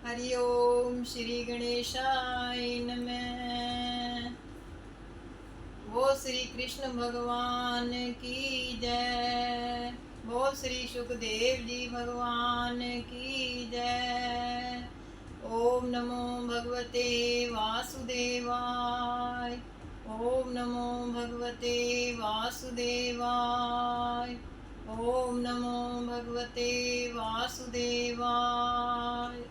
हरि ओम श्री गणेशाय नमः। वो श्री कृष्ण भगवान की जय। वो श्री सुखदेव जी भगवान की जय। ओम नमो भगवते वासुदेवाय। ओम नमो भगवते वासुदेवाय। ओम नमो भगवते वासुदेवाय।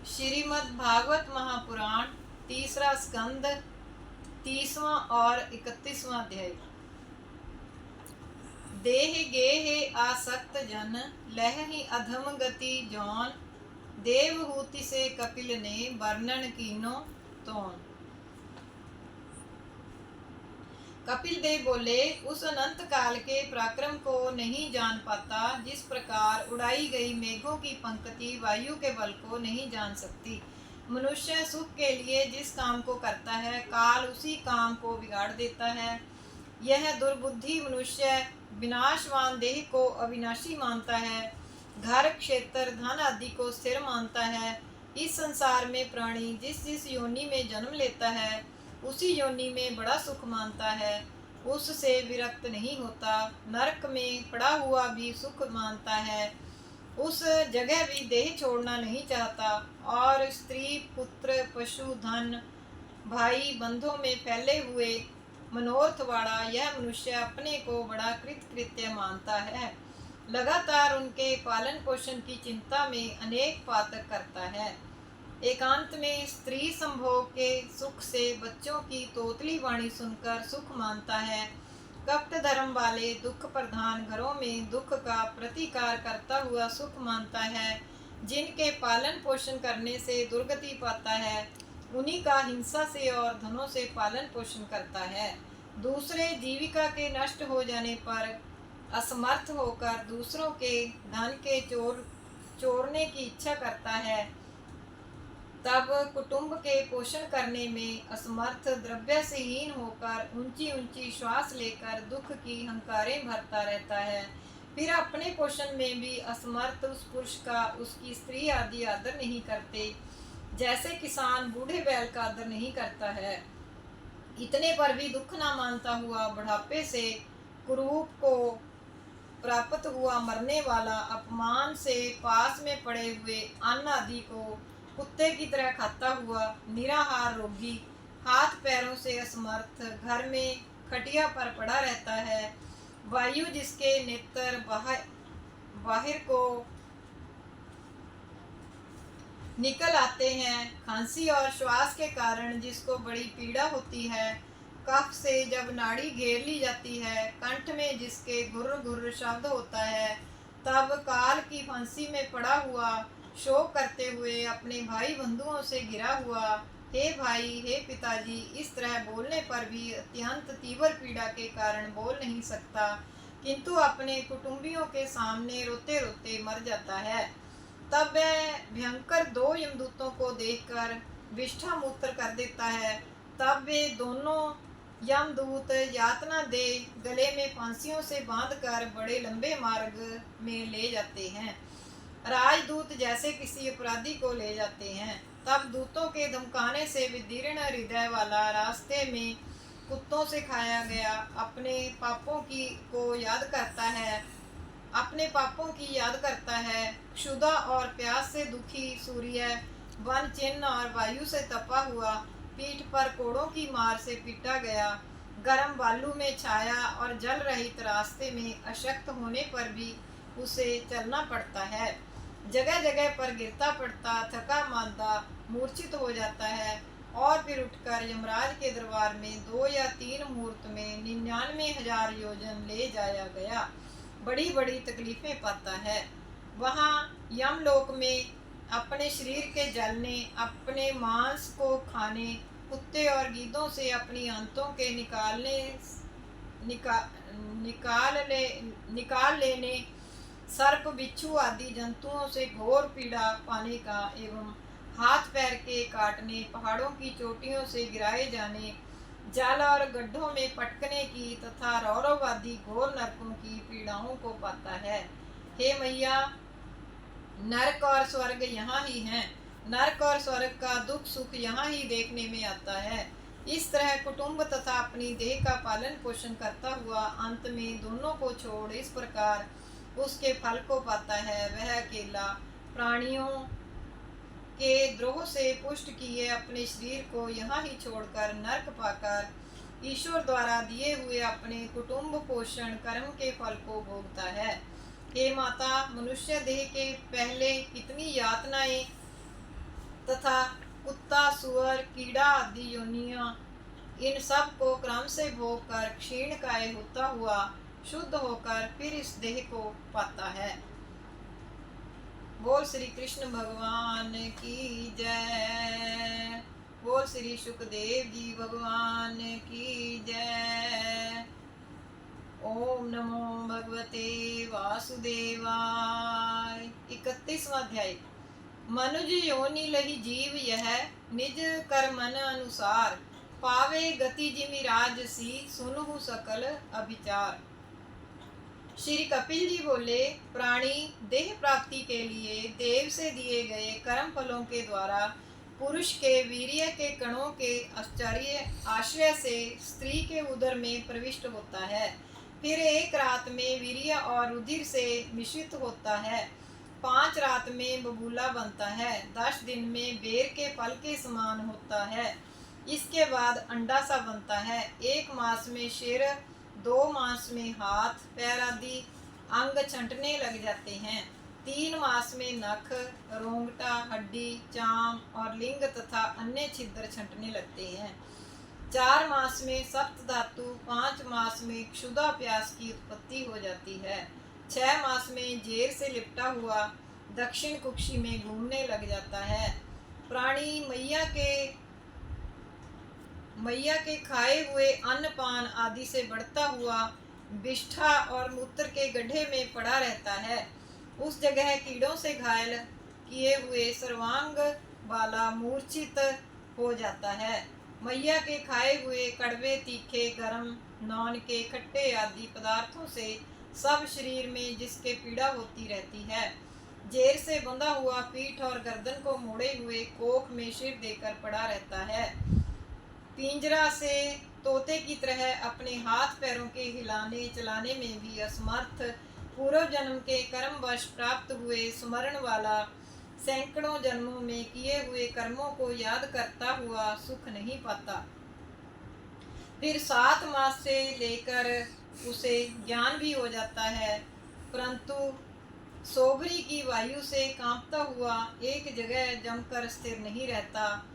श्रीमद् भागवत महापुराण तीसरा स्कंद 30वां और 31वां अध्याय। देह गेह आसक्त जन लह ही अधम गति जौन देवहूति से कपिल ने वर्णन कीनो तोन। कपिल देव बोले, उस अनंत काल के पराक्रम को नहीं जान पाता, जिस प्रकार उड़ाई गई मेघों की पंक्ति वायु के बल को नहीं जान सकती। मनुष्य सुख के लिए जिस काम को करता है, काल उसी काम को बिगाड़ देता है। यह दुर्बुद्धि मनुष्य विनाशवान देह को अविनाशी मानता है, घर क्षेत्र धन आदि को स्थिर मानता है। इस संसार में प्राणी जिस जिस योनि में जन्म लेता है, उसी योनि में बड़ा सुख मानता है, उससे विरक्त नहीं होता। नरक में पड़ा हुआ भी सुख मानता है, उस जगह भी देह छोड़ना नहीं चाहता। और स्त्री पुत्र पशु धन भाई बंधुओं में फैले हुए मनोरथ वाला यह मनुष्य अपने को बड़ा कृतकृत्य मानता है। लगातार उनके पालन पोषण की चिंता में अनेक पातक करता है। एकांत में स्त्री संभोग के सुख से बच्चों की तोतली वाणी सुनकर सुख मानता है। कपट धर्म वाले दुख प्रधान घरों में दुख का प्रतिकार करता हुआ सुख मानता है। जिनके पालन पोषण करने से दुर्गति पाता है, उन्हीं का हिंसा से और धनों से पालन पोषण करता है। दूसरे जीविका के नष्ट हो जाने पर असमर्थ होकर दूसरों के धन के चोरने की इच्छा करता है। तब कुटुंब के पोषण करने में असमर्थ द्रव्य से हीन होकर ऊंची ऊंची श्वास लेकर दुख की हंकारें भरता रहता है। फिर अपने पोषण में भी असमर्थ उस पुरुष का उसकी स्त्री आदि आदर नहीं करते, जैसे किसान बूढ़े बैल का आदर नहीं करता है। इतने पर भी दुख न मानता हुआ बुढ़ापे से कुरूप को प्राप्त हुआ मरने वाला, अपमान से पास में पड़े हुए अन्न आदि को कुत्ते की तरह खाता हुआ निराहार रोगी, हाथ पैरों से असमर्थ, घर में खटिया पर पड़ा रहता है। वायु जिसके नेत्र बाहर को निकल आते हैं, खांसी और श्वास के कारण जिसको बड़ी पीड़ा होती है, कफ से जब नाड़ी घेर ली जाती है, कंठ में जिसके घुर्र घुर्र शब्द होता है, तब काल की फांसी में पड़ा हुआ शोक करते हुए अपने भाई बंधुओं से घिरा हुआ, हे भाई हे पिताजी, इस तरह बोलने पर भी अत्यंत तीव्र पीड़ा के कारण बोल नहीं सकता, किंतु अपने कुटुंबियों के सामने रोते रोते मर जाता है। तब वह भयंकर दो यमदूतों को देखकर विष्ठा मूत्र कर देता है। तब वे दोनों यमदूत यातना दे गले में फांसियों से बांधकर बड़े लंबे मार्ग में ले जाते हैं। राजदूत जैसे किसी अपराधी को ले जाते हैं। तब दूतों के धमकाने से विदीर्ण हृदय वाला रास्ते में कुत्तों से खाया गया अपने पापों को याद करता है, अपने पापों की याद करता है। क्षुधा और प्यास से दुखी सूर्य वन चिन्ह और वायु से तपा हुआ, पीठ पर कोड़ों की मार से पीटा गया, गर्म बालू में छाया और जल रहित रास्ते में अशक्त होने पर भी उसे चलना पड़ता है। जगह जगह पर गिरता पड़ता, थका मांदा मूर्छित हो जाता है और फिर उठकर यमराज के दरबार में 2 या 3 मुहूर्त में 99,000 योजन ले जाया गया। बड़ी बड़ी तकलीफें पाता है। वहाँ यमलोक में अपने शरीर के जलने, अपने मांस को खाने, कुत्ते और गीदों से अपनी आंतों के निकाल लेने, सर्प बिच्छू आदि जंतुओं से घोर पीड़ा पाने का एवं हाथ पैर के काटने, पहाड़ों की चोटियों से गिराए जाने, जल और गड्ढों में पटकने की तथा रौरव आदि घोर नरकों की पीड़ाओं को पाता है। हे मैया, नरक और स्वर्ग यहाँ ही हैं। नरक और स्वर्ग का दुख सुख यहाँ ही देखने में आता है। इस तरह कुटुंब तथा अपनी देह का पालन पोषण करता हुआ अंत में दोनों को छोड़ इस प्रकार उसके फल को पाता है। वह अकेला प्राणियों के द्रोह से पुष्ट किए अपने शरीर को यहाँ ही छोड़कर नरक पाकर ईश्वर द्वारा दिए हुए अपने कुटुंब पोषण कर्म के फल को भोगता है। हे माता, मनुष्य देह के पहले कितनी यातनाएं तथा कुत्ता सुअर कीड़ा आदि योनियां, इन सब को क्रम से भोग कर क्षीण काय होता हुआ शुद्ध होकर फिर इस देह को पाता है। बोल श्री कृष्ण भगवान की जय। बोल श्री सुखदेव जी भगवान की जय। ओम नमो भगवते वासुदेवाय। 31वां अध्याय। मनुज योनि लही जीव यह निज कर्मन अनुसार, पावे गति जिमि राजसी सुनहु सकल अभिचार। श्री कपिल जी बोले, प्राणी देह प्राप्ति के लिए देव से दिए गए कर्म फलों के द्वारा पुरुष के वीर्य के कणों के आश्रय से स्त्री के उदर में प्रविष्ट होता है। फिर एक रात में वीर्य और रुधिर से मिश्रित होता है। 5 रात में बबूला बनता है। 10 दिन में बेर के फल के समान होता है। इसके बाद अंडा सा बनता है। 1 मास में सिर, 2 मास में हाथ पैर आदि अंग छंटने लग जाते हैं। 3 मास में नख, रोंगटा, हड्डी, चाम और लिंग तथा अन्य छिद्र छंटने लगते हैं। 4 मास में सप्त धातु, 5 मास में क्षुधा प्यास की उत्पत्ति हो जाती है। 6 मास में जेर से लिपटा हुआ दक्षिण कुक्षी में घूमने लग जाता है। प्राणी मैया के खाए हुए अन्न पान आदि से बढ़ता हुआ विष्ठा और मूत्र के गड्ढे में पड़ा रहता है। उस जगह कीड़ों से घायल किए हुए सर्वांग वाला मूर्छित हो जाता है। मैया के खाए हुए कड़वे, तीखे, गरम, नौन के, खट्टे आदि पदार्थों से सब शरीर में जिसके पीड़ा होती रहती है। जेर से बंधा हुआ पीठ और गर्दन को मोड़े हुए कोख में सिर देकर पड़ा रहता है। पिंजरा से तोते की तरह अपने हाथ पैरों के हिलाने चलाने में भी असमर्थ, पूर्व जन्म के कर्मवश प्राप्त हुए स्मरण वाला, सैकड़ों जन्मों में किए हुए कर्मों को याद करता हुआ सुख नहीं पाता। फिर 7 मास से लेकर उसे ज्ञान भी हो जाता है, परंतु सोबरी की वायु से कांपता हुआ एक जगह जमकर स्थिर नहीं रहता।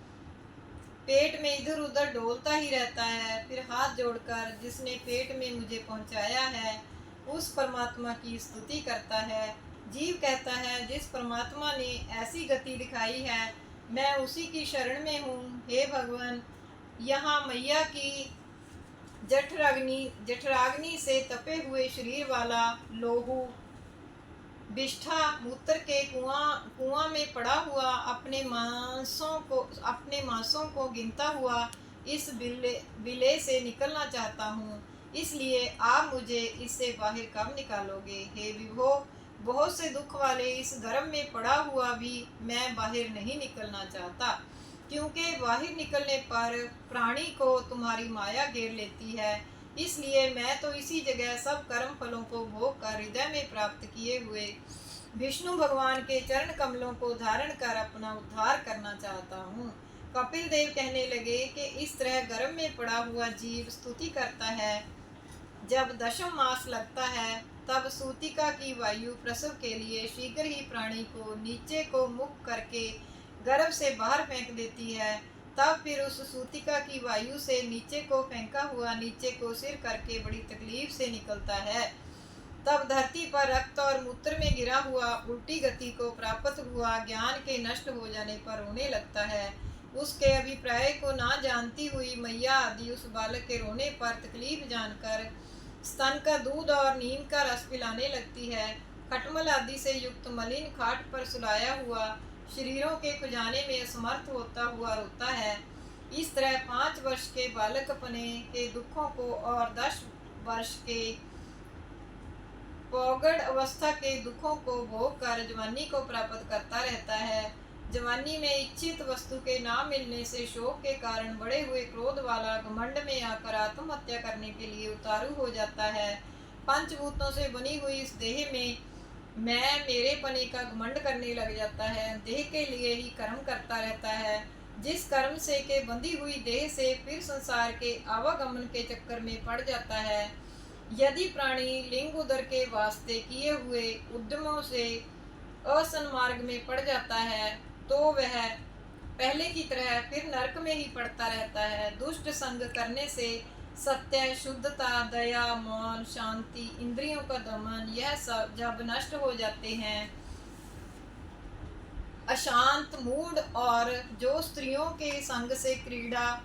पेट में इधर उधर डोलता ही रहता है। फिर हाथ जोड़कर जिसने पेट में मुझे पहुंचाया है उस परमात्मा की स्तुति करता है। जीव कहता है, जिस परमात्मा ने ऐसी गति दिखाई है मैं उसी की शरण में हूँ। हे भगवान, यहाँ मैया की जठराग्नि से तपे हुए शरीर वाला लोहू विष्ठा मूत्र के कुआं में पड़ा हुआ अपने मांसों को गिनता हुआ इस बिले से निकलना चाहता हूँ। इसलिए आप मुझे इससे बाहर कब निकालोगे? हे विभो, बहुत से दुख वाले इस गर्भ में पड़ा हुआ भी मैं बाहर नहीं निकलना चाहता, क्योंकि बाहर निकलने पर प्राणी को तुम्हारी माया घेर लेती है। इसलिए मैं तो इसी जगह सब कर्म फलों को भोग कर हृदय में प्राप्त किए हुए विष्णु भगवान के चरण कमलों को धारण कर अपना उद्धार करना चाहता हूँ। कपिल देव कहने लगे कि इस तरह गर्भ में पड़ा हुआ जीव स्तुति करता है। जब 10वां मास लगता है तब सूतिका की वायु प्रसव के लिए शीघ्र ही प्राणी को नीचे को मुख करके गर्भ से बाहर फेंक देती है। तब फिर उस सूतिका की वायु से नीचे को फेंका हुआ नीचे को सिर करके बड़ी तकलीफ से निकलता है। तब धरती पर रक्त और मूत्र में गिरा हुआ उल्टी गति को प्राप्त हुआ ज्ञान के नष्ट हो जाने पर रोने लगता है। उसके अभिप्राय को ना जानती हुई मैया आदि उस बालक के रोने पर तकलीफ जानकर स्तन का दूध और नीम का रस पिलाने लगती है। खटमल आदि से युक्त मलिन खाट पर सुलाया हुआ शरीरों के खुजाने में असमर्थ होता हुआ रोता है। इस तरह 5 वर्ष के बालकपने के दुखों को और 10 वर्ष के पौगड़ अवस्था के दुखों को भोग कर जवानी को प्राप्त करता रहता है। जवानी में इच्छित वस्तु के ना मिलने से शोक के कारण बढ़े हुए क्रोध वाला घमंड में आकर आत्महत्या करने के लिए उतारू हो जाता है। पंचभूतों से बनी हुई इस देह में मैं मेरे पने का घमंड करने लग जाता है। देह के लिए ही कर्म करता रहता है। जिस कर्म से के बंधी हुई देह से फिर संसार के आवागमन के चक्कर में पड़ जाता है। यदि प्राणी लिंग उदर के वास्ते किए हुए उद्यमों से असन्मार्ग में पड़ जाता है तो वह पहले की तरह फिर नरक में ही पड़ता रहता है। दुष्ट संग करने से सत्य, शुद्धता, दया, मौन, शांति, इंद्रियों का दमन, यह सब जब नष्ट हो जाते हैं, अशांत मूड और जो स्त्रियों के संग से क्रीड़ा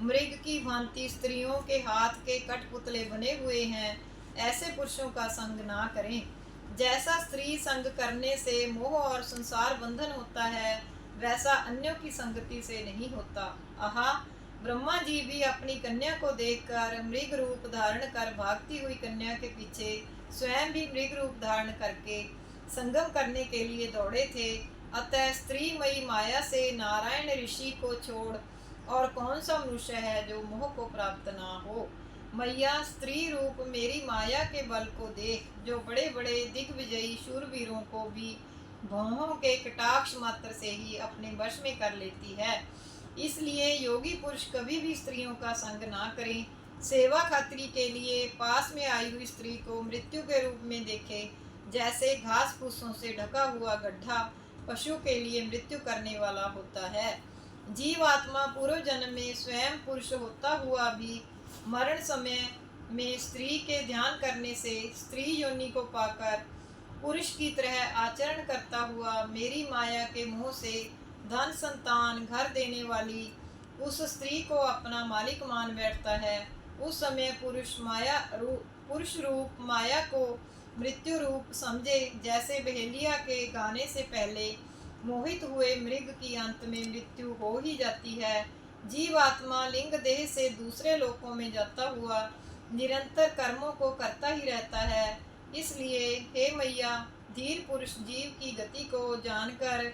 मृग की भांति स्त्रियों के हाथ के कठपुतले बने हुए हैं, ऐसे पुरुषों का संग ना करें। जैसा स्त्री संग करने से मोह और संसार बंधन होता है, वैसा अन्यों की संगति से नहीं होता। आहा, ब्रह्मा जी भी अपनी कन्या को देखकर मृग रूप धारण कर भागती हुई कन्या के पीछे स्वयं भी मृग रूप धारण करके संगम करने के लिए दौड़े थे। अतः स्त्रीमयी माया से नारायण ऋषि को छोड़ और कौन सा मनुष्य है जो मोह को प्राप्त ना हो। मैया, स्त्री रूप मेरी माया के बल को देख, जो बड़े बड़े दिग्विजयी शूरवीरों को भी भौहों के कटाक्ष मात्र से ही अपने वश में कर लेती है। इसलिए योगी पुरुष कभी भी स्त्रियों का संग ना करें। सेवा खातिर के लिए पास में आई हुई स्त्री को मृत्यु के रूप में देखे। जैसे घास फूसों से ढका हुआ गड्ढा पशु के लिए मृत्यु करने वाला होता है, जीवात्मा पूर्व जन्म में स्वयं पुरुष होता हुआ भी मरण समय में स्त्री के ध्यान करने से स्त्री योनि को पाकर पुरुष की तरह आचरण करता हुआ मेरी माया के मोह से धन, संतान, घर देने वाली उस स्त्री को अपना मालिक मान बैठता है। उस समय पुरुष रूप माया को मृत्यु रूप समझे। जैसे बहेलिया के गाने से पहले मोहित हुए मृग की अंत में मृत्यु हो ही जाती है, जीवात्मा लिंग देह से दूसरे लोकों में जाता हुआ निरंतर कर्मों को करता ही रहता है। इसलिए हे मैया, धीर पुरुष जीव की गति को जानकर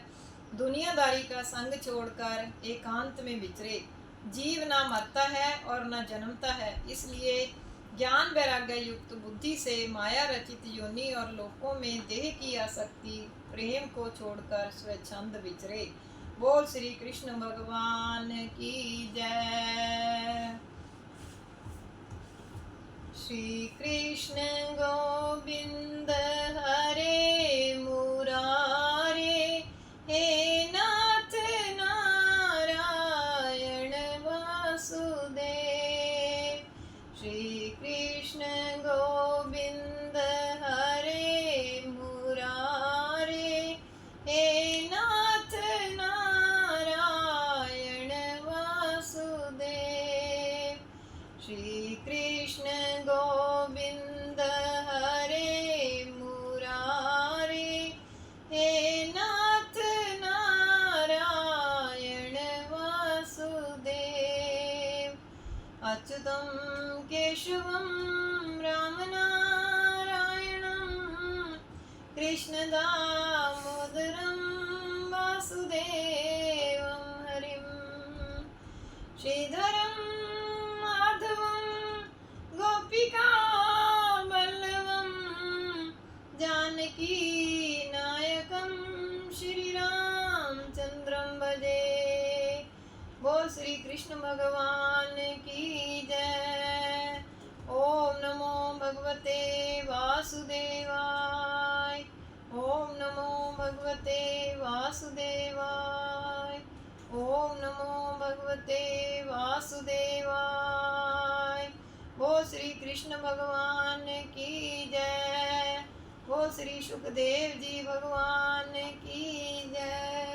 दुनियादारी का संग छोड़कर एकांत में विचरे। जीव ना मरता है और न जन्मता है, इसलिए ज्ञान वैराग्य युक्त बुद्धि से माया रचित योनि और लोकों में देह की आसक्ति प्रेम को छोड़कर स्वच्छंद विचरे। बोल श्री कृष्ण भगवान की जय। श्री कृष्ण गोविंद हरे मुरारे, हे नाथ नारायण वासुदेव। श्री कृष्ण गोविंद हरे मुरारे, हे नाथ नारायण वासुदेव। श्री कृष्ण गोविंद हरे मुरारे, हे नाथ नारायण वासुदेव। अच्युतं केशवं राम नारायणं, कृष्ण दामोदरं वासुदेवं हरिं, श्रीधरं माधवं गोपिका वल्लभं, जानकी नायकं श्रीरामचंद्रं भजे। बोल श्री कृष्ण भगवान की जय। ओम नमो भगवते वासुदेवाय। ओम नमो भगवते वासुदेवाय। ओम नमो भगवते वासुदेवाय। बोल श्री कृष्ण भगवान की जय। बोल श्री सुखदेव जी भगवान की जय।